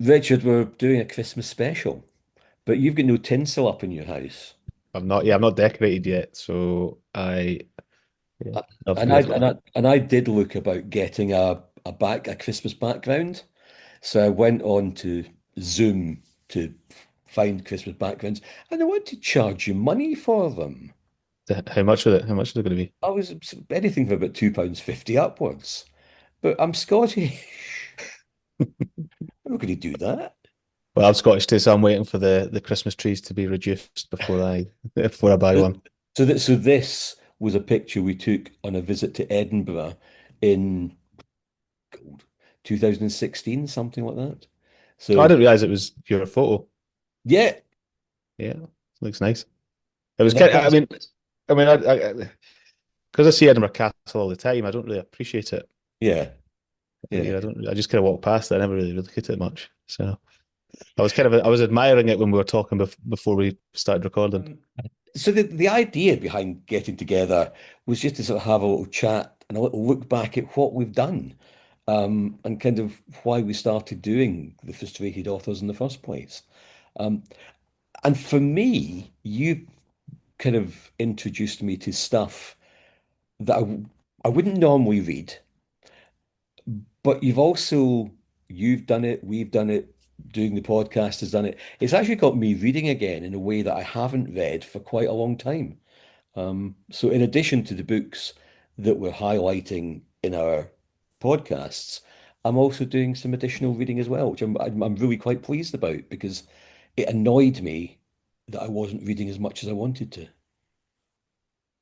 Richard, we're doing a Christmas special, but you've got no tinsel up in your house. I'm not decorated yet, so yeah, Uh, I've And I got, and I and I did look about getting a Christmas background. So I went on to Zoom to find Christmas backgrounds, and they want to charge you money for them. how much of it? How much is it going to be? I was anything for about £2.50 upwards. But I'm Scottish. I'm not going to do that. Well, I'm Scottish too, so I'm waiting for the Christmas trees to be reduced before I before I buy So, one. so this was a picture we took on a visit to Edinburgh in 2016, something like that. Oh, I So didn't realize it was your photo. yeah, Yeah, looks nice. It was that, kind of, that's I mean, because I see Edinburgh Castle all the time, I don't really appreciate it. yeah, yeah. I don't. I just kind of walk past it. I never really look at it much. So I was admiring it when we were talking before we started recording. Um, so the idea behind getting together was just to sort of have a little chat and a little look back at what we've done, and kind of why we started doing the Frustrated Authors in the first place. Um, and for me, you kind of introduced me to stuff that I wouldn't normally read, but you've done it, we've done it, doing the podcast has done it. It's actually got me reading again in a way that I haven't read for quite a long time. So in addition to the books that we're highlighting in our podcasts, I'm also doing some additional reading as well, which I'm really quite pleased about because it annoyed me that I wasn't reading as much as I wanted to.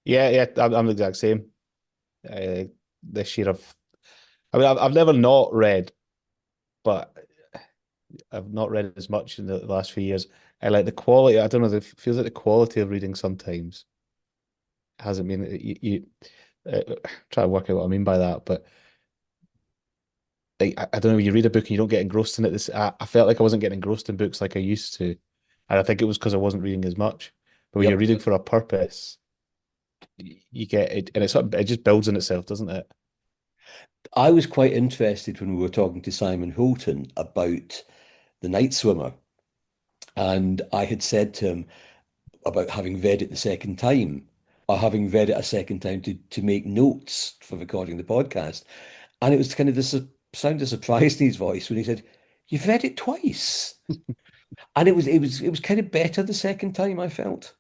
Yeah, yeah, I'm the exact same. Uh, this year, I've never not read, but I've not read as much in the last few years. I like the quality. I don't know. It feels like the quality of reading sometimes hasn't been. Try to work out what I mean by that, but like, I don't know. You read a book and you don't get engrossed in it. I felt like I wasn't getting engrossed in books like I used to, and I think it was because I wasn't reading as much. But when you're Yep. reading for a purpose, you get it, and it just builds in itself, doesn't it? I was quite interested when we were talking to Simon Hulton about The Night Swimmer, and I had said to him about having read it the second time, or having read it a second time to make notes for recording the podcast. And it was kind of this sound of surprise in his voice when he said, "You've read it twice." And it was kind of better the second time, I felt.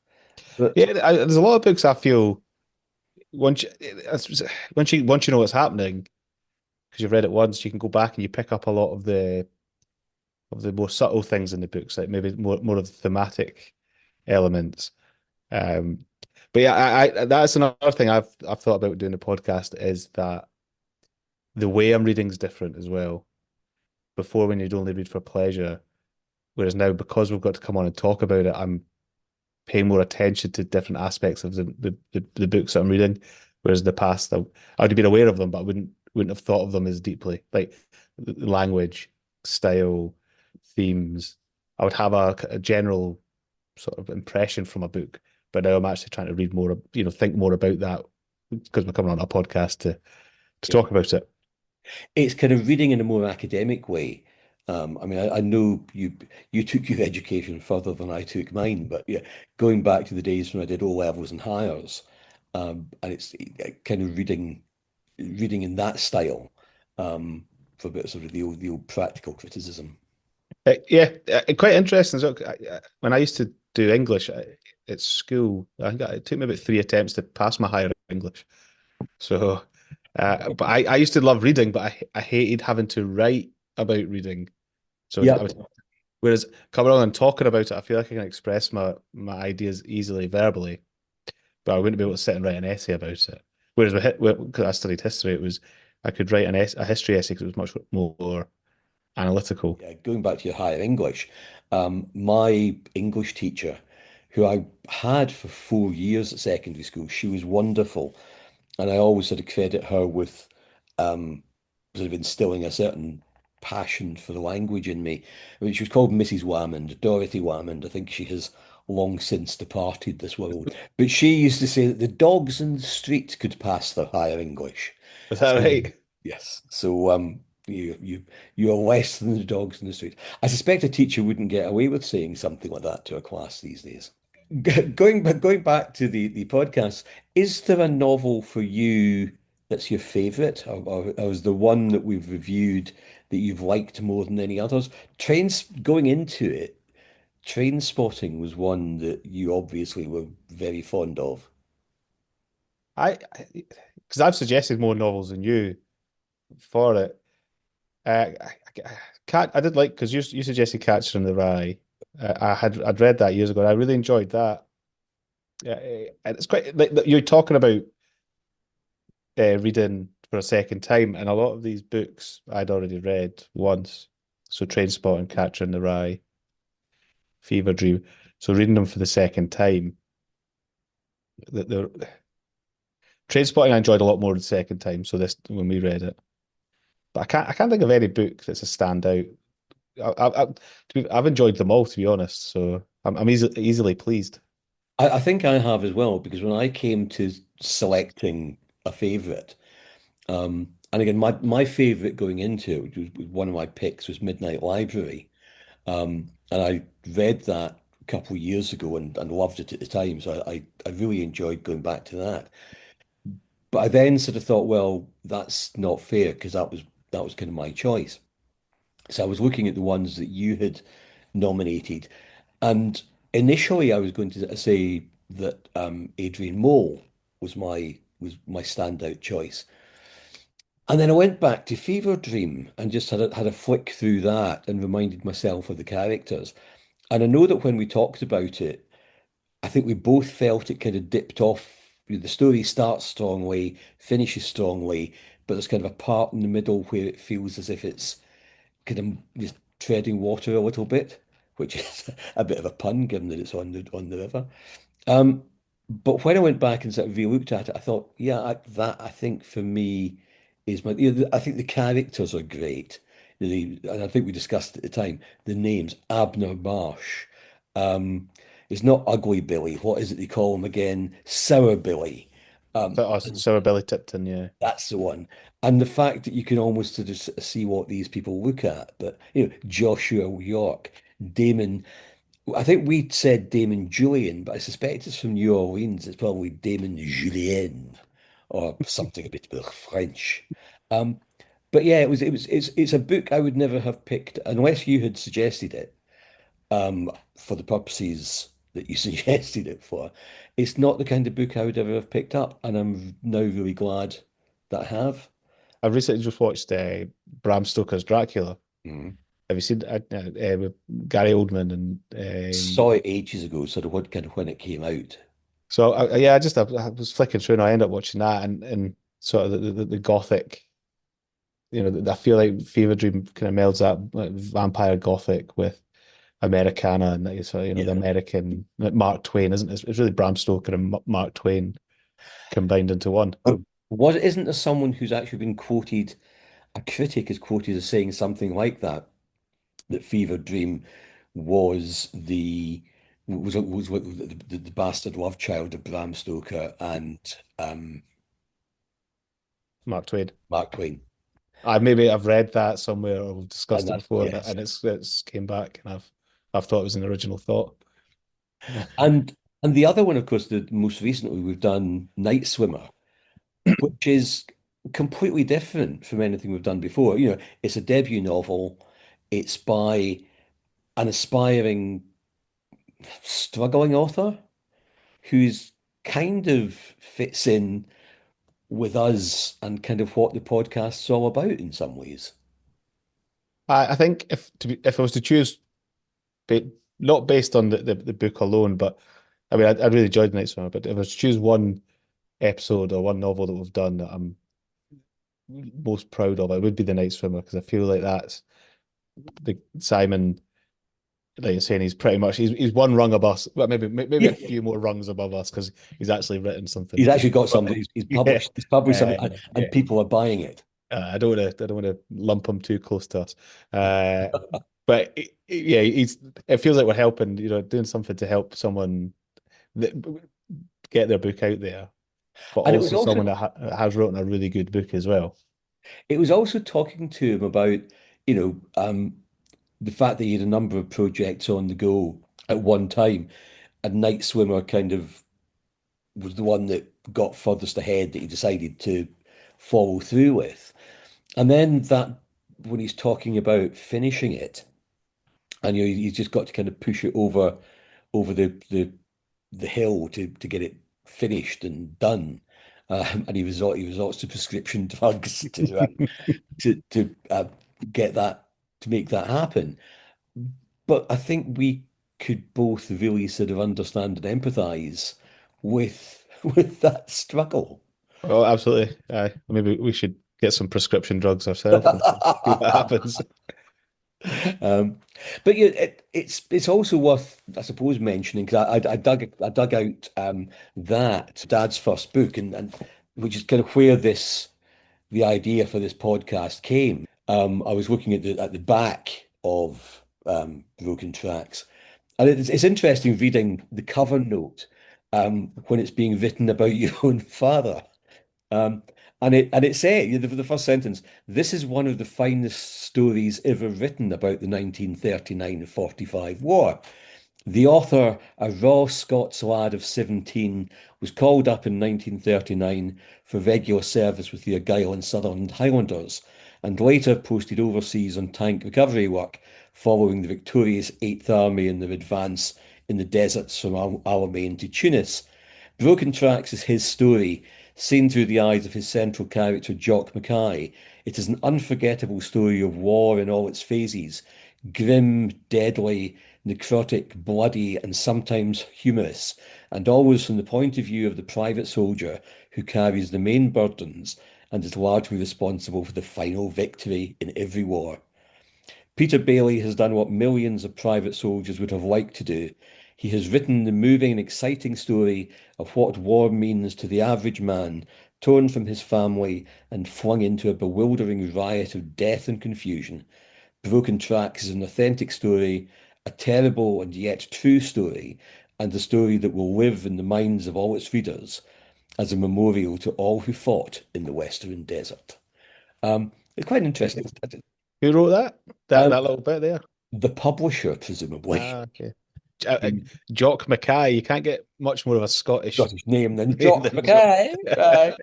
But Yeah, there's a lot of books I feel once you, once you know what's happening because you've read it once, you can go back and you pick up a lot of the more subtle things in the books, like maybe more of the thematic elements. Um, but yeah, I that's another thing I've thought about doing the podcast is that the way I'm reading is different as well. Before, when you'd only read for pleasure, whereas now because we've got to come on and talk about it, I'm paying more attention to different aspects of the books that I'm reading. Whereas in the past, I'd have been aware of them, but I wouldn't have thought of them as deeply. Like language, style, themes. I would have a general sort of impression from a book, but now I'm actually trying to read more, think more about that because we're coming on a podcast to yeah, talk about it. it's kind of reading in a more academic way. I mean, I know you took your education further than I took mine, but yeah, going back to the days when I did O levels and higher, and it's kind of reading in that style, for a bit of sort of the old practical criticism. Yeah, quite interesting. So when I used to do English at school, I think it took me about 3 attempts to pass my higher English. So, but I used to love reading, but I hated having to write about reading. So Yep. whereas coming on and talking about it, I feel like I can express my ideas easily verbally, but I wouldn't be able to sit and write an essay about it. Whereas because I studied history, I could write a history essay because it was much more analytical. Yeah, going back to your higher English, my English teacher, who I had for 4 years at secondary school, she was wonderful. And I always sort of credit her with um, sort of instilling a certain passion for the language in me. I mean, she was called Mrs. Whammond, Dorothy Whammond. I think she has long since departed this world. But she used to say that the dogs in the street could pass their higher English. Is that So right? yes. So You're less than the dogs in the street. I suspect a teacher wouldn't get away with saying something like that to a class these days. Going back to the podcast, is there a novel for you that's your favorite, or is the one that we've reviewed that you've liked more than any others? Trains going into it, Train Spotting was one that you obviously were very fond of. Because I've suggested more novels than you for it. I did like because you suggested Catcher in the Rye. I'd read that years ago. And I really enjoyed that. And it's quite like you're talking about reading for a second time, and a lot of these books I'd already read once. So Trainspotting, Catcher in the Rye, Fever Dream. So reading them for the second time, the Trainspotting I enjoyed a lot more the second time. So this when we read it, but I can't think of any book that's a standout. I've enjoyed them all to be honest. So I'm easily pleased. I think I have as well because when I came to selecting a favorite, and again, my favorite going into it, which was one of my picks, was Midnight Library. And I read that a couple of years ago and loved it at the time. So I really enjoyed going back to that. But I then sort of thought, well, that's not fair because that was kind of my choice. So I was looking at the ones that you had nominated, and initially I was going to say that Adrian Mole was my standout choice. And then I went back to Fever Dream and just had a flick through that and reminded myself of the characters. And I know that when we talked about it, I think we both felt it kind of dipped off. The story starts strongly, finishes strongly, but there's kind of a part in the middle where it feels as if it's kind of just treading water a little bit, which is a bit of a pun given that it's on the river. Um, but when I went back and sort of re-looked at it, I thought, yeah, that I think for me is I think the characters are great. And I think we discussed at the time the names Abner Marsh. It's not Ugly Billy. What is it they call him again? Sour Billy. So, oh, Sour Billy Tipton, yeah. That's the one. And the fact that you can almost sort of see what these people look at. But Joshua York, Damon. I think we said Damon Julian, but I suspect it's from New Orleans. It's probably Damon Julien or something a bit more French. Um, but yeah, it's a book I would never have picked unless you had suggested it, for the purposes that you suggested it for. It's not the kind of book I would ever have picked up, and I'm now really glad that I have. I recently just watched Bram Stoker's Dracula. Mhm. Have you seen with Gary Oldman and Saw it ages ago, sort of what kind of when it came out. so yeah, I was flicking through and I ended up watching that and sort of the gothic, I feel like Fever Dream kind of melds that like vampire gothic with Americana and that sort of, the Yeah. American like Mark Twain, isn't it? It's really Bram Stoker and Mark Twain combined into one. Isn't there someone who's actually been quoted, a critic is quoted as saying something like that, that Fever Dream was what the bastard love child of Bram Stoker and Mark Twain. Mark Twain. I've read that somewhere or we've And discussed it that, before, and, yes. and it's came back, and I've thought it was an original thought. And the other one, of course, the most recently we've done Night Swimmer, which is completely different from anything we've done before. It's a debut novel. It's by an aspiring, struggling author who's kind of fits in with us and kind of what the podcast's all about in some ways. I think if I was to choose, not based on the book alone, but I mean, I really enjoyed Night Swimmer. But if I was to choose one episode or one novel that we've done that I'm most proud of, it would be The Night Swimmer because I feel like that's the Simon, like you're saying, he's one rung above us, well, maybe a Yeah. few more rungs above us because he's actually written something. He's actually got But something. He's yeah, published something, and, yeah. and people are buying it. I don't want to lump him too close to us. But yeah, it feels like we're helping, doing something to help someone that, get their book out there, but And it was also also someone that has written a really good book as well. It was also talking to him about, you know, the fact that he had a number of projects on the go at one time, and Night Swimmer kind of was the one that got furthest ahead that he decided to follow through with. And then that when he's talking about finishing it, and he's just got to kind of push it over the hill to get it finished and done. And he resorts to prescription drugs to get that to make that happen. But I think we could both really sort of understand and empathize with that struggle. Oh, absolutely. Aye. Maybe we should get some prescription drugs ourselves and see what happens. Um, but yeah, it's also worth, I suppose, mentioning because I dug out that Dad's first book, and which is kind of where this the idea for this podcast came. I was looking at the back of Broken Tracks, and it's interesting reading the cover note when it's being written about your own father. Um, and it said, the first sentence, this is one of the finest stories ever written about the 1939-45 war. The author, a raw Scots lad of 17, was called up in 1939 for regular service with the Argyll and Sutherland Highlanders, and later posted overseas on tank recovery work following the victorious Eighth Army in their advance in the deserts from Alamein to Tunis. Broken Tracks is his story, seen through the eyes of his central character, Jock Mackay. It is an unforgettable story of war in all its phases, grim, deadly, necrotic, bloody, and sometimes humorous, and always from the point of view of the private soldier who carries the main burdens and is largely responsible for the final victory in every war. Peter Baillie has done what millions of private soldiers would have liked to do. He has written the moving and exciting story of what war means to the average man, torn from his family and flung into a bewildering riot of death and confusion. Broken Tracks is an authentic story, a terrible and yet true story, and a story that will live in the minds of all its readers as a memorial to all who fought in the Western Desert. It's quite interesting. Who wrote that? Um, That little bit there? the publisher, presumably. Ah, okay. Jock Mackay. You can't get much more of a Scottish Scottish name than name Jock than Jock. Mackay. Right.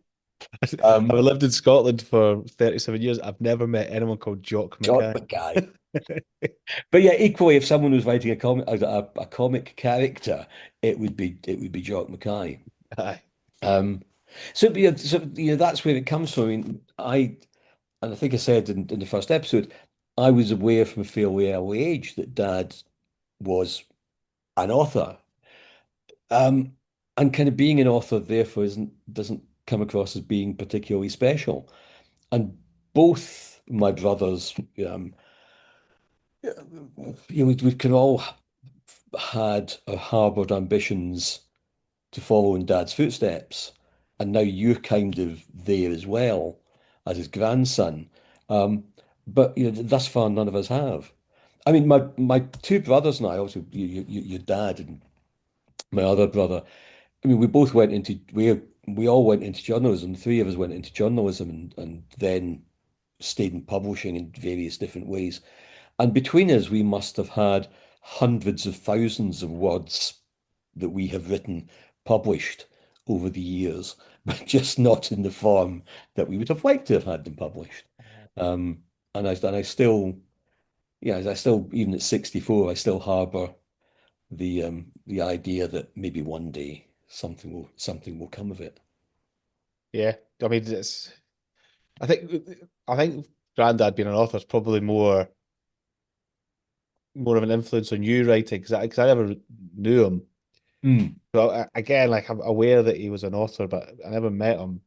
I've Um, lived in Scotland for 37 years. I've never met anyone called Jock Jock Mackay. Mackay. But yeah, equally, if someone was writing a comic character, it would be Jock Mackay. Aye. Um, that's where it comes from. I mean, and I think I said in the first episode, I was aware from a fairly early age that Dad was an author. Um, and kind of being an author, therefore, isn't doesn't come across as being particularly special. And both my brothers, we could all had or harbored ambitions to follow in Dad's footsteps, and now you're kind of there as well as his grandson. Um, but thus far, none of us have. I mean, my two brothers and I, also your dad and my other brother. I mean, we all went into journalism. Three of us went into journalism and then stayed in publishing in various different ways. And between us, we must have had hundreds of thousands of words that we have written, published over the years, but just not in the form that we would have liked to have had them published. Um, and I still, I still, even at 64, I still harbour the idea that maybe one day something will come of it. Yeah. I mean, I think Grandad being an author is probably more of an influence on you writing because I never knew him. Mm. Well, again, like I'm aware that he was an author, but I never met him.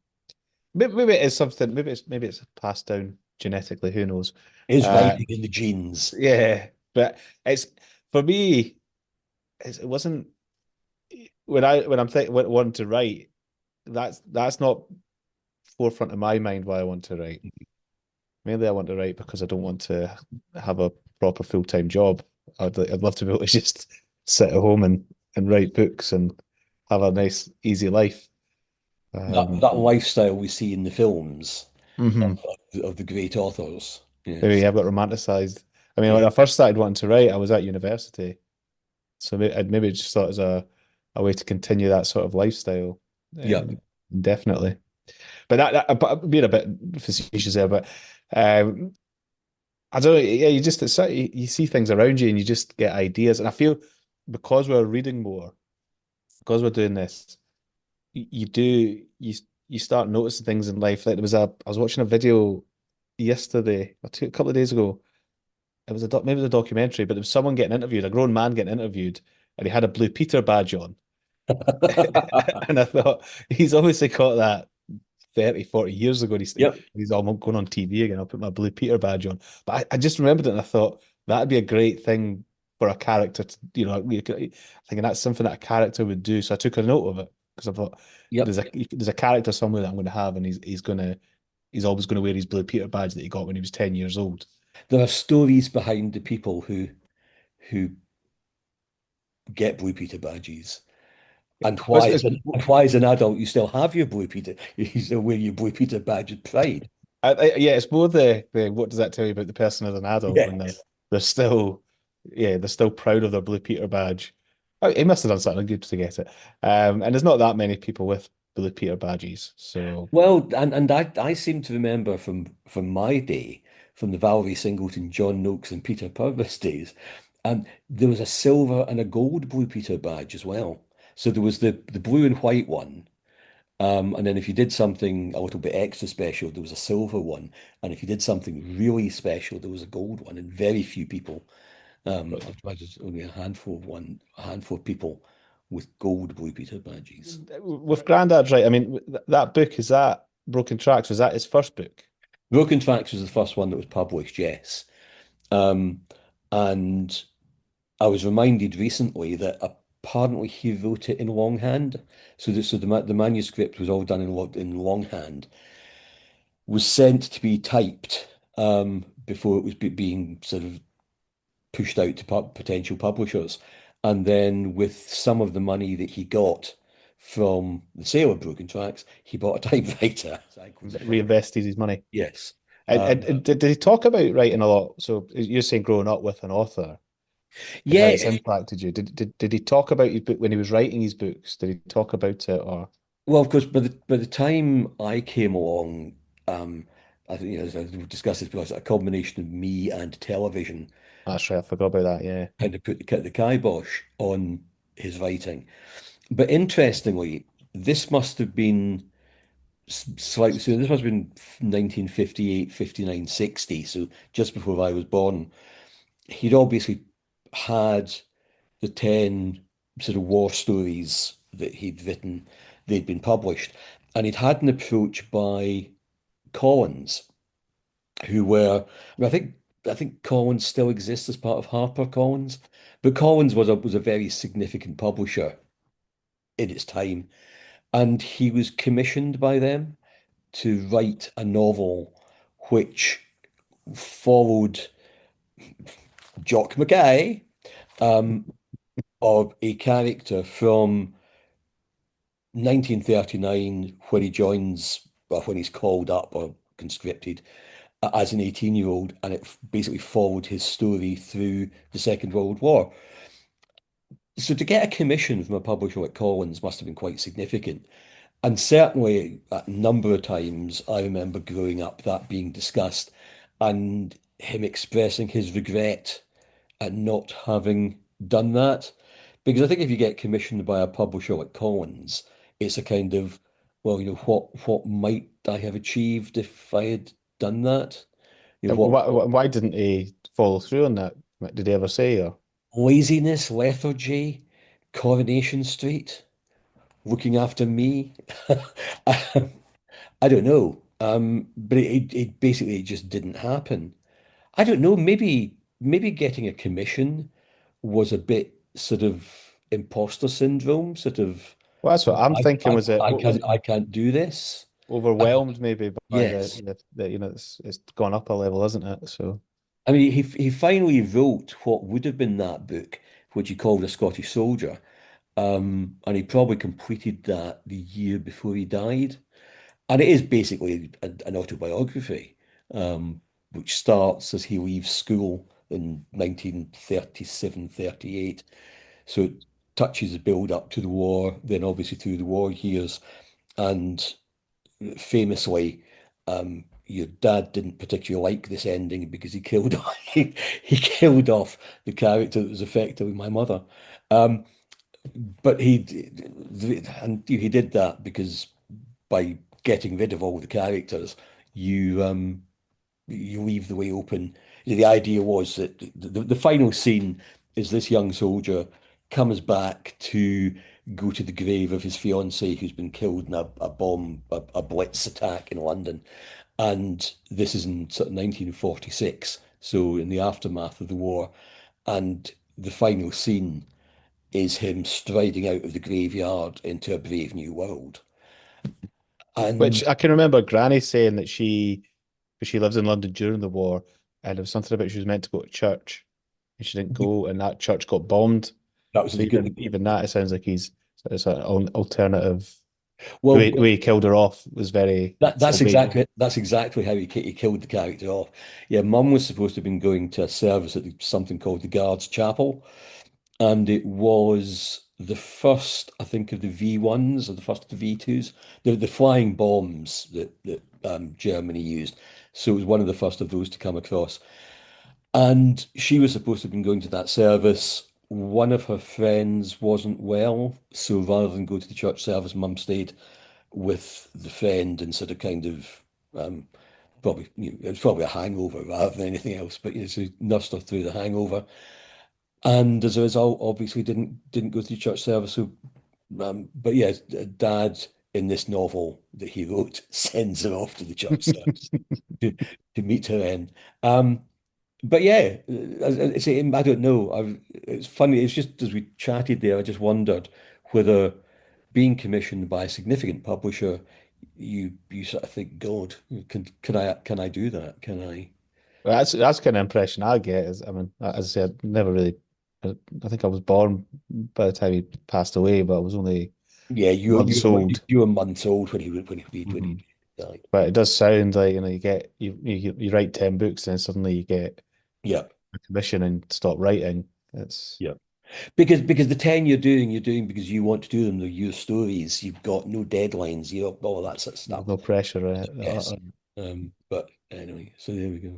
Maybe it is something. Maybe it's passed down genetically. Who knows? Is Uh, writing in the genes. yeah, but it's for me. It wasn't when I'm wanting to write. That's not forefront of my mind why I want to write. Mainly, I want to write because I don't want to have a proper full-time job. I'd love to be able to just sit at home and write books and have a nice, easy life. That Um, that lifestyle we see in the films mhm. of the great authors. Maybe Yes. I've got romanticized. I mean, when Yeah. I first started wanting to write, I was at university, so maybe just thought as a way to continue that sort of lifestyle, Yep. indefinitely. But but being a bit facetious there, but um, I don't know. Yeah, you just you see things around you and you just get ideas. And I feel because we're reading more, because we're doing this, you do you start noticing things in life. Like I was watching a video yesterday or a couple of days ago. It was maybe it was a documentary, but there was someone getting interviewed, a grown man getting interviewed, and he had a Blue Peter badge on. And I thought he's obviously got that 30, 40 years ago. Yep. He's all going on TV again. I'll put my Blue Peter badge on. But I just remembered it and I thought that'd be a great thing for a character to, thinking that's something that a character would do. So I took a note of it because I thought Yep. there's a character somewhere that I'm going to have, and he's always going to wear his Blue Peter badge that he got when he was 10 years old. There are stories behind the people who get Blue Peter badges. And But why, and why, as an adult, you still have your Blue Peter, you still wear your Blue Peter badge with pride. yeah, it's more the what does that tell you about the person as an adult when Yes. they're still they're still proud of their Blue Peter badge. Oh, he must have done something good to get it. And there's not that many people with Blue Peter badges, so Well, and I seem to remember from my day, from the Valerie Singleton, John Noakes, and Peter Purves days, there was a silver and a gold Blue Peter badge as well. So there was the blue and white one, and then if you did something a little bit extra special, there was a silver one, and if you did something really special, there was a gold one. And very few people, I'd imagine there's only a handful of people with gold Blue Peter badges. with Grandad's right. I mean, that book is that Broken Tracks. Was that his first book? Broken Tracks was the first one that was published, yes. Um, and I was reminded recently that apparently he wrote it in longhand. So the manuscript was all done in longhand, was sent to be typed before it was being sort of pushed out to potential publishers. And then with some of the money that he got from the sale of Broken Tracks, he bought a typewriter. Reinvested his money. Yes. And did he talk about writing a lot? So you're saying growing up with an author and how Yeah, it's impacted you. Did he talk about his book when he was writing his books? Did he talk about it or well, of course, by the time I came along, um, I think as we discussed this because a combination of me and television that's right, I forgot about that, yeah. kind of put the kibosh on his writing. But interestingly, this must have been slightly so this must have been 1958, 59, 60. So just before I was born. He'd obviously had the 10 sort of war stories that he'd written, they'd been published. And he'd had an approach by Collins, who were, I mean, I think Collins still exists as part of HarperCollins, but Collins was a very significant publisher in its time. And he was commissioned by them to write a novel which followed Jock Mackay, um, of a character from 1939 when he joins, or when he's called up or conscripted as an 18-year-old, and it basically followed his story through the Second World War. So to get a commission from a publisher like Collins must have been quite significant. And certainly a number of times I remember growing up that being discussed and him expressing his regret at not having done that. Because I think if you get commissioned by a publisher like Collins, it's a kind of, well, what might I have achieved if I had done that? And What why didn't he follow through on that? Did he ever say or laziness, lethargy, Coronation Street, looking after me. I don't know. But it basically it just didn't happen. I don't know. Maybe getting a commission was a bit sort of imposter syndrome, sort of well, that's what I'm I thinking. I Was it I what was can't it I can't do this. I, overwhelmed maybe by yes. it's gone up a level, isn't it? So I mean he finally wrote what would have been that book, which he called A Scottish Soldier. And he probably completed that the year before he died. And it is basically an autobiography. which starts as he leaves school in 1937, 38. So it touches the build up to the war, then obviously through the war years. And famously, your dad didn't particularly like this ending because he killed he killed off the character that was effectively my mother. Um, but he did that because by getting rid of all the characters, you leave the way open. The idea was that the final scene is this young soldier comes back to go to the grave of his fiancée who's been killed in a bomb, a blitz attack in London. And this is in sort of 1946, so in the aftermath of the war. And the final scene is him striding out of the graveyard into a brave new world. Which And I can remember Granny saying that because she lived in London during the war, and it was something about she was meant to go to church and she didn't go, and that church got bombed. that was So the beginning. even that, it sounds like it's an alternative. Well, The way he killed her off was very obeyed. that's exactly how he killed the character off. Yeah, Mum was supposed to have been going to a service at something called the Guards Chapel, and it was the first, I think, of the V1s or the first of the V2s, the flying bombs that Germany used. So it was one of the first of those to come across. And she was supposed to have been going to that service. One of her friends wasn't well, so rather than go to the church service, Mum stayed with the friend and sort of kind of probably it was probably a hangover rather than anything else, but so nursed her through the hangover. And as a result, obviously didn't go to the church service. So, but yeah, Dad in this novel that he wrote sends her off to the church service to to meet her end. Um, but yeah, I don't know. It's funny. It's just as we chatted there, I just wondered whether being commissioned by a significant publisher, you sort of think, God, can I do that? Can I? Well, that's kind of impression I get. Is I mean, as I said, never really. I think I was born by the time he passed away, but I was only Yeah, you were you months were old. you were months old when Hmm. he died. But it does sound like you get you write 10 books and then suddenly you get Yeah, a commission and stop writing. It's yeah. Because the 10 you're doing because you want to do them. They're your stories. You've got no deadlines. You know all that sort of there's stuff. no pressure. Yes. But anyway, so there we go.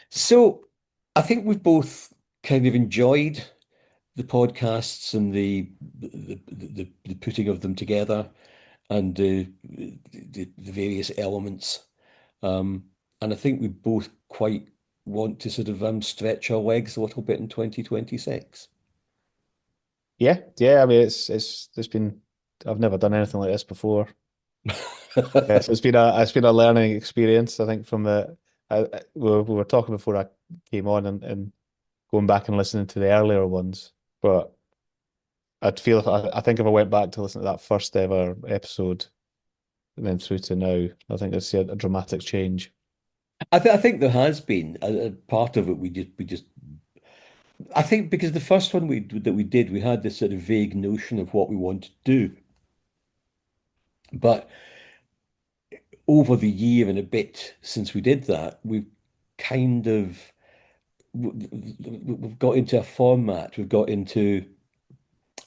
So I think we've both kind of enjoyed the podcasts and the putting of them together and the various elements. And I think we both quite want to sort of stretch our legs a little bit in 2026. Yeah, yeah. I mean, it's been. I've never done anything like this before. Yeah, so it's been a learning experience. I think from we were talking before I came on and going back and listening to the earlier ones, but I'd feel if I think if I went back to listen to that first ever episode and then through to now, I think I'd see a dramatic change. I think there has been a part of it. We just I think because the first one we did, we had this sort of vague notion of what we wanted to do, but over the year and a bit since we did that, we've kind of we've got into a format. We've got into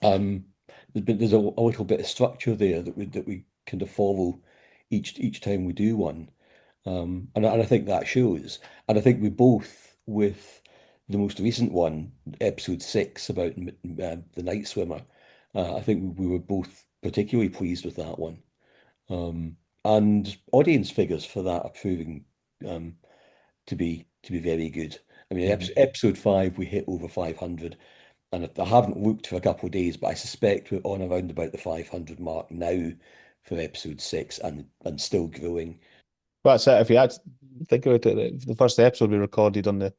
um, there's a little bit of structure there that we kind of follow each time we do one. And I think that shows. And I think we both, with the most recent one, episode 6 about the night swimmer, I think we were both particularly pleased with that one. And audience figures for that are proving um, to be very good. I mean, Mhm. episode 5 we hit over 500, and I haven't looked for a couple of days, but I suspect we're on around about the 500 mark now for episode 6, and still growing. But that's it. If you had to think about it, the first episode we recorded on the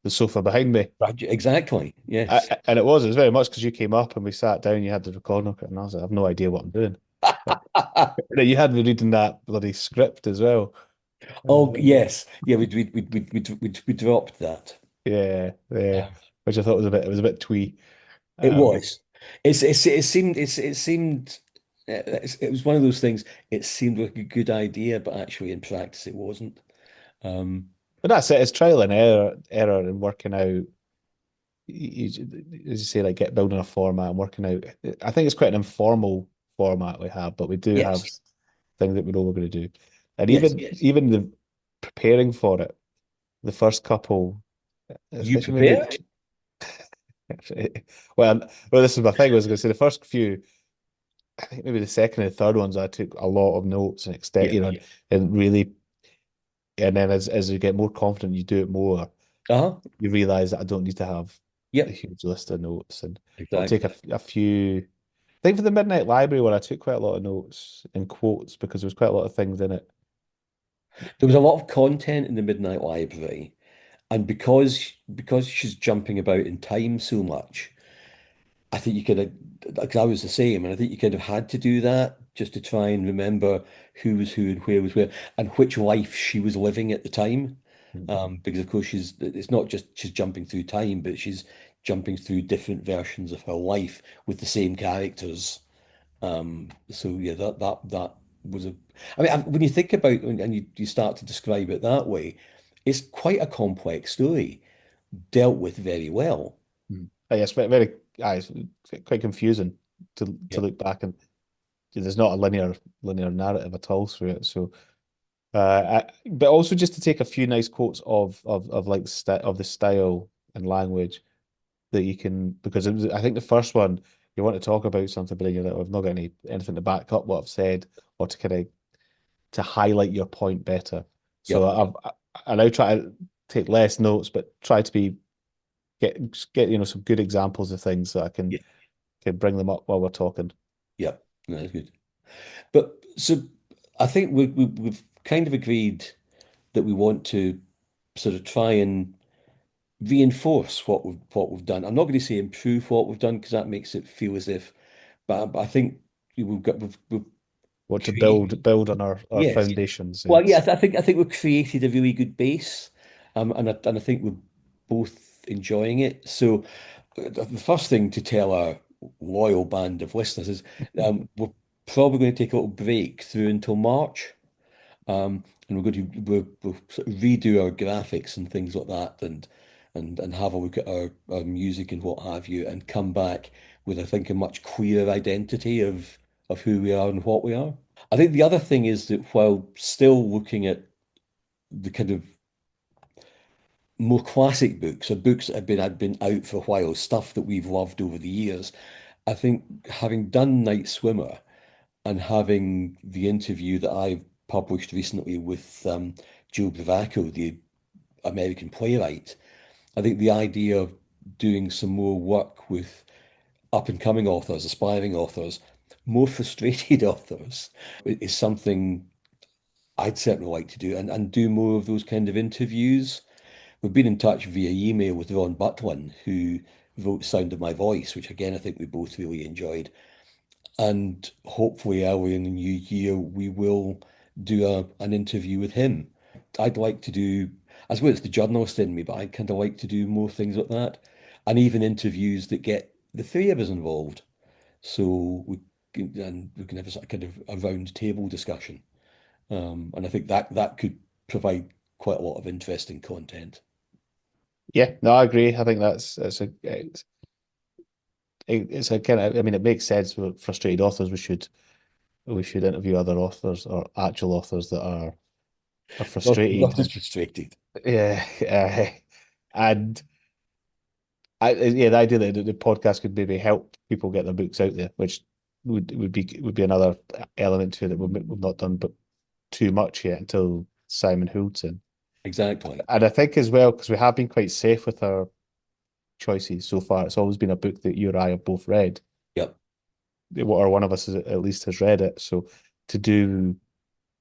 sofa behind me. Exactly. Yes. And it was very much because you came up and we sat down, you had the recording of it, and I was like, I have no idea what I'm doing. But you had me reading that bloody script as well. Oh, Uh, yes. Yeah, we dropped that. yeah, yeah, Um, which I thought was a bit twee. It Um, was. It seemed it was one of those things. It seemed like a good idea, but actually in practice it wasn't. But that's it. It's trial and error and working out. As you say, like get building a format and working out. I think it's quite an informal format we have, but we do have Yes. things that we know we're going to do, and Yes. even the preparing for it, the first couple, You especially maybe. prepare? Well, well, this is my thing. I was going to say the first few. I think maybe the second and third ones, I took a lot of notes and extend, Yeah. and really, and then as you get more confident, you do it more. Uh-huh. You realize that I don't need to have a Yep. huge list of notes, and I'll take Exactly. a few. I think for the Midnight Library one, I took quite a lot of notes and quotes because there was quite a lot of things in it. There was a lot of content in the Midnight Library, and because she's jumping about in time so much, I think you kind of, because I was the same, and I think you kind of had to do that just to try and remember who was who and where was where, and which life she was living at the time. Mm. Because of course it's not just she's jumping through time, but she's jumping through different versions of her life with the same characters. So yeah, that was a. I mean, when you think about and you start to describe it that way, it's quite a complex story, dealt with very well. Mm. Yes, very, it's quite confusing to Yeah, look back, and there's not a linear narrative at all through it. So, but also just to take a few nice quotes of like of the style and language that you can, because I think the first one you want to talk about something, but then you're like, "Oh, I've not got anything to back up what I've said or to kind of to highlight your point better." So yep, I now try to take less notes, but try to get some good examples of things so I yeah, can bring them up while we're talking. yep. No, that's good. But so I think we've kind of agreed that we want to sort of try and reinforce what we've done. I'm not going to say improve what we've done because that makes it feel as if, but I think we've Want to created. build on our Yes. foundations, Well, yeah, yes. I think we've created a really good base, and I think we're both enjoying it. So the first thing to tell our loyal band of listeners is we're probably going to take a little break through until March. And we'll sort of redo our graphics and things like that, and have a look at our music and what have you, and come back with I think a much clearer identity of who we are and what we are. I think the other thing is that while still looking at the kind of more classic books or books that had been out for a while, stuff that we've loved over the years, I think having done Night Swimmer and having the interview that I've published recently with Joe Bravacco, the American playwright, I think the idea of doing some more work with up and coming authors, aspiring authors, more frustrated authors is something I'd certainly like to do and do more of those kind of interviews. We've been in touch via email with Ron Butlin, who wrote Sound of My Voice, which again I think we both really enjoyed. And hopefully early in the new year we will do an interview with him. I'd like to do, I suppose it's the journalist in me, but I'd kind of like to do more things like that. And even interviews that get the three of us involved. So we can have a sort of kind of a round table discussion. And I think that could provide quite a lot of interesting content. Yeah, no, I agree. I think it's a kind of, I mean, it makes sense with frustrated authors. We should interview other authors or actual authors that are frustrated. Not as frustrated. Yeah, and yeah, the idea that the podcast could maybe help people get their books out there, which would be another element to it that we've not done but too much yet until Simon Hulton. Exactly. And I think as well, because we have been quite safe with our choices so far, it's always been a book that you or I have both read, Yep. or one of us at least has read it. So to do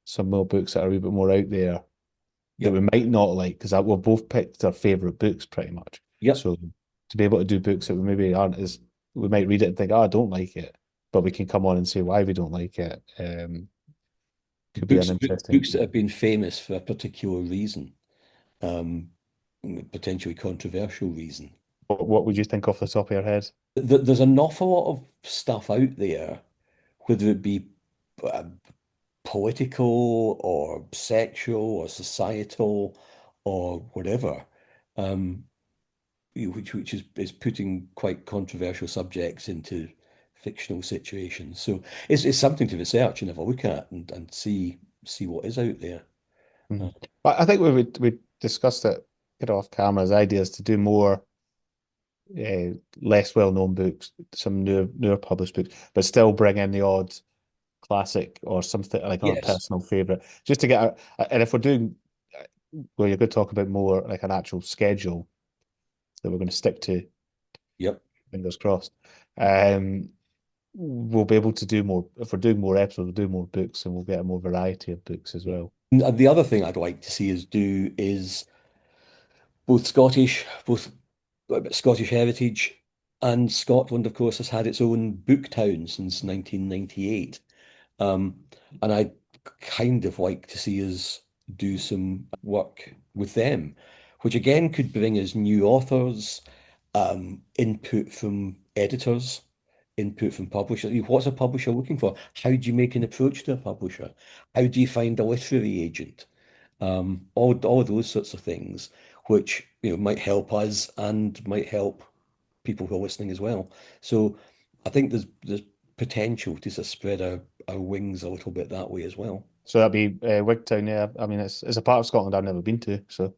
some more books that are a wee bit more out there that we Yep. might not like, because we've both picked our favorite books pretty much. Yep. So to be able to do books that we maybe aren't as, we might read it and think, oh, I don't like it, but we can come on and say why we don't like it. Could be an Books interesting. that have been famous for a particular reason, um, potentially controversial reason. What would you think off the top of your head? There's an awful lot of stuff out there, whether it be uh, political or sexual or societal or whatever, um, which is putting quite controversial subjects into fictional situations. So it's something to research and have a look at and see what is out there. Uh, Mhm. I think we discussed it, off camera, as ideas to do more uh, less well-known books, some newer published books, but still bring in the odd classic or something like our yes. personal favorite, just to get and if we're doing, well, you're going to talk about more like an actual schedule that we're going to stick to, Yep. fingers crossed. Um, we'll be able to do more if we're doing more episodes, we'll do more books, and we'll get a more variety of books as well. And the other thing I'd like to see us do is both Scottish heritage, and Scotland, of course, has had its own book town since 1998. Um, and I'd kind of like to see us do some work with them, which again could bring us new authors, input from editors, input from publishers. What's a publisher looking for? How do you make an approach to a publisher? How do you find a literary agent? All those sorts of things, which might help us and might help people who are listening as well. So I think there's potential to sort of spread our wings a little bit that way as well. So that'd be Wigtown. Yeah, I mean it's a part of Scotland I've never been to, so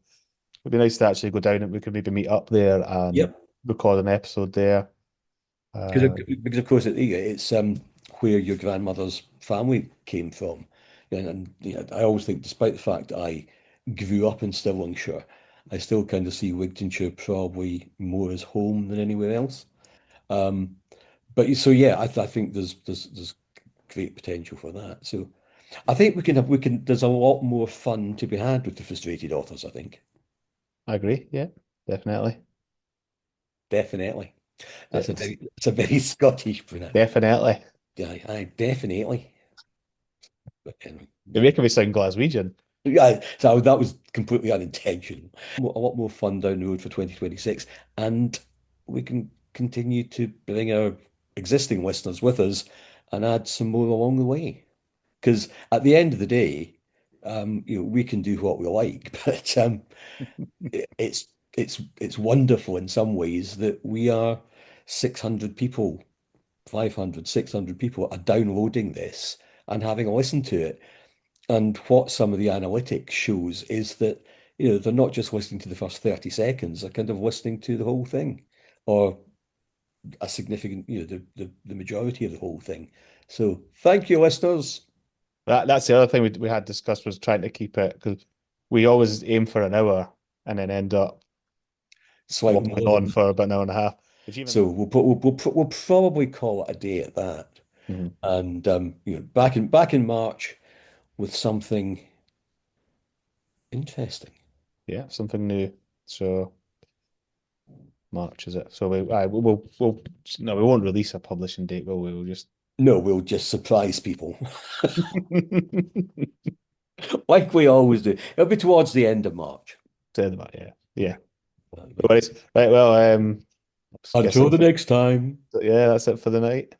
it'd be nice to actually go down and we could maybe meet up there and Yep. record an episode there. Because Uh, because of course it's where your grandmother's family came from, and I always think, despite the fact that I grew up in Stirlingshire, I still kind of see Wigtonshire probably more as home than anywhere else. Um, but so yeah, I think there's great potential for that. So I think we can. There's a lot more fun to be had with the frustrated authors, I think. I agree. Yeah, definitely. Definitely. It's It's a very Scottish pronoun. definitely. Yeah, I definitely. But anyway, You're yeah. making me sound Glaswegian. Yeah, so that was completely unintentional. A lot more fun down the road for 2026, and we can continue to bring our existing listeners with us and add some more along the way. Because at the end of the day, we can do what we like, but it's wonderful in some ways that we are 600 people, 500, 600 people are downloading this and having a listen to it. And what some of the analytics shows is that, they're not just listening to the first 30 seconds, they're kind of listening to the whole thing, or a significant, the majority of the whole thing. So thank you, listeners. That's the other thing we had discussed, was trying to keep it, because we always aim for an hour and then end up Slightly waffling more on than for about an hour and a half. Which even so we'll probably call it a day at that. Mhm. And back in March with something interesting. Yeah, something new. So March is it? So we'll no, we won't release a publishing date, will we? We'll just No, we'll just surprise people like we always do. It'll be towards the end of March. say that. Yeah, Yeah. yeah. No worries. Right. Well, I guess Until the next time. yeah, that's it for the night.